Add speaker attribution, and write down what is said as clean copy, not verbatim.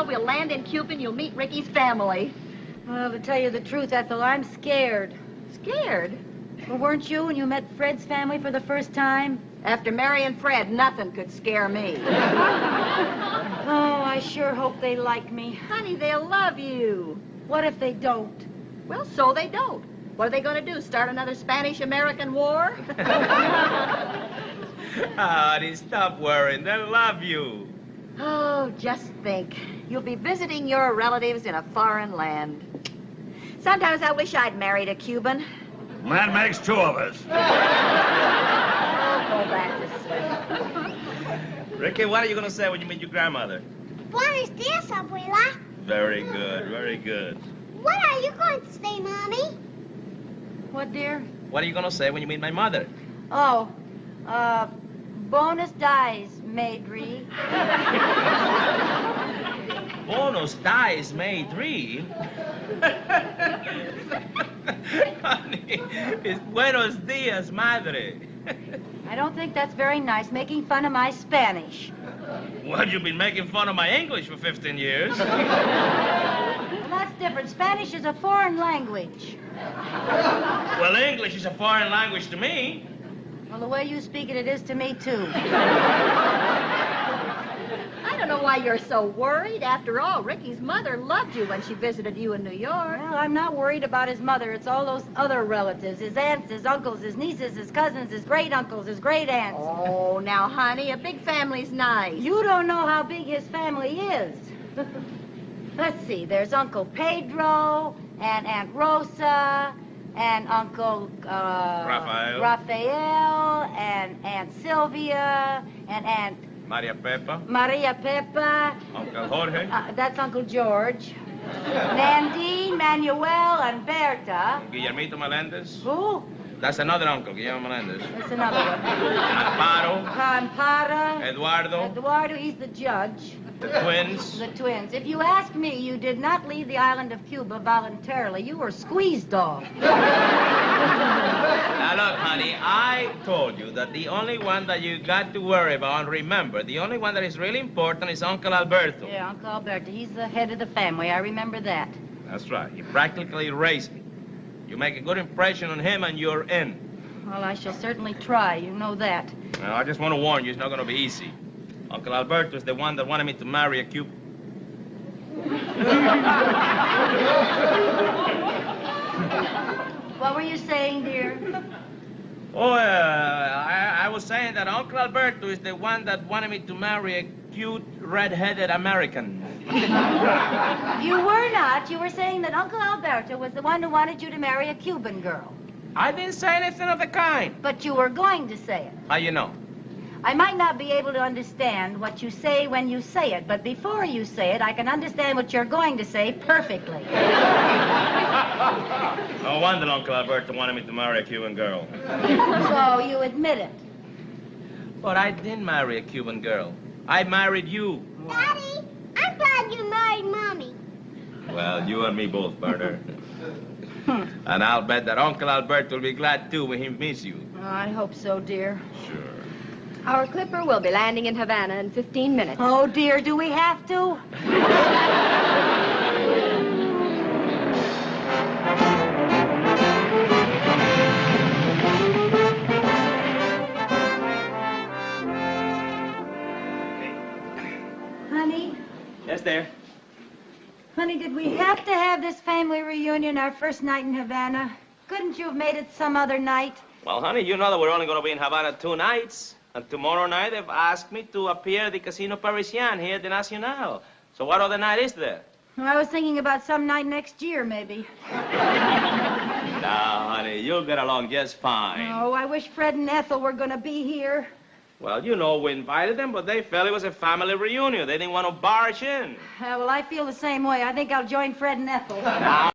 Speaker 1: know, we'll land in Cuba and you'll meet Ricky's family.
Speaker 2: Well, to tell you the truth, Ethel, I'm scared.
Speaker 1: Scared?
Speaker 2: Well, weren't you when you met Fred's family for the first time?
Speaker 1: After marrying Fred, nothing could scare me.
Speaker 2: Oh, I sure hope they like me.
Speaker 1: Honey, they'll love you.
Speaker 2: What if they don't?
Speaker 1: Well, so they don't. What are they going to do, start another Spanish-American war?
Speaker 3: Honey, stop worrying. They'll love you.
Speaker 1: Oh, just think. You'll be visiting your relatives in a foreign land. Sometimes I wish I'd married a Cuban.
Speaker 4: That makes two of us.
Speaker 1: I'll go back to sleep.
Speaker 3: Ricky, what are you going to say when you meet your grandmother?
Speaker 5: Buenos dias, abuela.
Speaker 3: Very good, very good.
Speaker 5: What are you going to say, Mommy?
Speaker 2: What, dear?
Speaker 3: What are you going to say when you meet my mother?
Speaker 2: Oh, bonus dies, Maidry.
Speaker 3: Bonus dies May 3. Honey, it's buenos dias, madre.
Speaker 2: I don't think that's very nice, making fun of my Spanish.
Speaker 3: Well, you've been making fun of my English for 15 years.
Speaker 2: Well, that's different. Spanish is a foreign language.
Speaker 3: Well, English is a foreign language to me.
Speaker 2: Well, the way you speak it, it is to me, too.
Speaker 1: I don't know why you're so worried. After all, Ricky's mother loved you when she visited you in New York.
Speaker 2: Well, I'm not worried about his mother. It's all those other relatives, his aunts, his uncles, his nieces, his cousins, his great-uncles, his great-aunts.
Speaker 1: Oh, now, honey, a big family's nice.
Speaker 2: You don't know how big his family is. Let's see, there's Uncle Pedro, and Aunt Rosa, and Uncle Raphael, and Aunt Sylvia, and Aunt
Speaker 3: Maria Pepa.
Speaker 2: Uncle
Speaker 3: Jorge.
Speaker 2: That's Uncle George. Nandine, Manuel, and Berta.
Speaker 3: Guillermito Melendez.
Speaker 2: Who?
Speaker 3: That's another uncle, Guillermo Melendez.
Speaker 2: That's another one.
Speaker 3: Amparo.
Speaker 2: Eduardo, he's the judge.
Speaker 3: The twins.
Speaker 2: The twins. If you ask me, you did not leave the island of Cuba voluntarily. You were squeezed off.
Speaker 3: Now, look, honey, I told you that the only one that you got to worry about, and remember, the only one that is really important is Uncle Alberto.
Speaker 2: Yeah, Uncle Alberto. He's the head of the family. I remember that.
Speaker 3: That's right. He practically raised me. You make a good impression on him, and you're in.
Speaker 2: Well, I shall certainly try. You know that.
Speaker 3: Now, I just want to warn you, it's not going to be easy. Uncle Alberto is the one that wanted me to marry a Cuban.
Speaker 2: What were you saying, dear?
Speaker 3: Oh, I was saying that Uncle Alberto is the one that wanted me to marry a cute, red-headed American.
Speaker 2: You were not. You were saying that Uncle Alberto was the one who wanted you to marry a Cuban girl.
Speaker 3: I didn't say anything of the kind.
Speaker 2: But you were going to say it.
Speaker 3: How you know?
Speaker 2: I might not be able to understand what you say when you say it, but before you say it, I can understand what you're going to say perfectly.
Speaker 3: No wonder Uncle Alberto wanted me to marry a Cuban girl.
Speaker 2: So you admit it.
Speaker 3: But I didn't marry a Cuban girl. I married you.
Speaker 5: Daddy, I'm glad you married Mommy.
Speaker 3: Well, you and me both, Berner. And I'll bet that Uncle Alberto will be glad, too, when he meets you.
Speaker 2: Oh, I hope so, dear.
Speaker 3: Sure.
Speaker 1: Our clipper will be landing in Havana in 15 minutes.
Speaker 2: Oh, dear, do we have to? Honey?
Speaker 3: Yes, dear.
Speaker 2: Honey, did we have to have this family reunion our first night in Havana? Couldn't you have made it some other night?
Speaker 3: Well, honey, you know that we're only going to be in Havana 2 nights. And tomorrow night they've asked me to appear at the Casino Parisien here at the Nacional. So what other night is there?
Speaker 2: Well, I was thinking about some night next year, maybe.
Speaker 3: No, honey, you'll get along just fine.
Speaker 2: Oh, I wish Fred and Ethel were going to be here.
Speaker 3: Well, you know, we invited them, but they felt it was a family reunion. They didn't want to barge in.
Speaker 2: Well, I feel the same way. I think I'll join Fred and Ethel.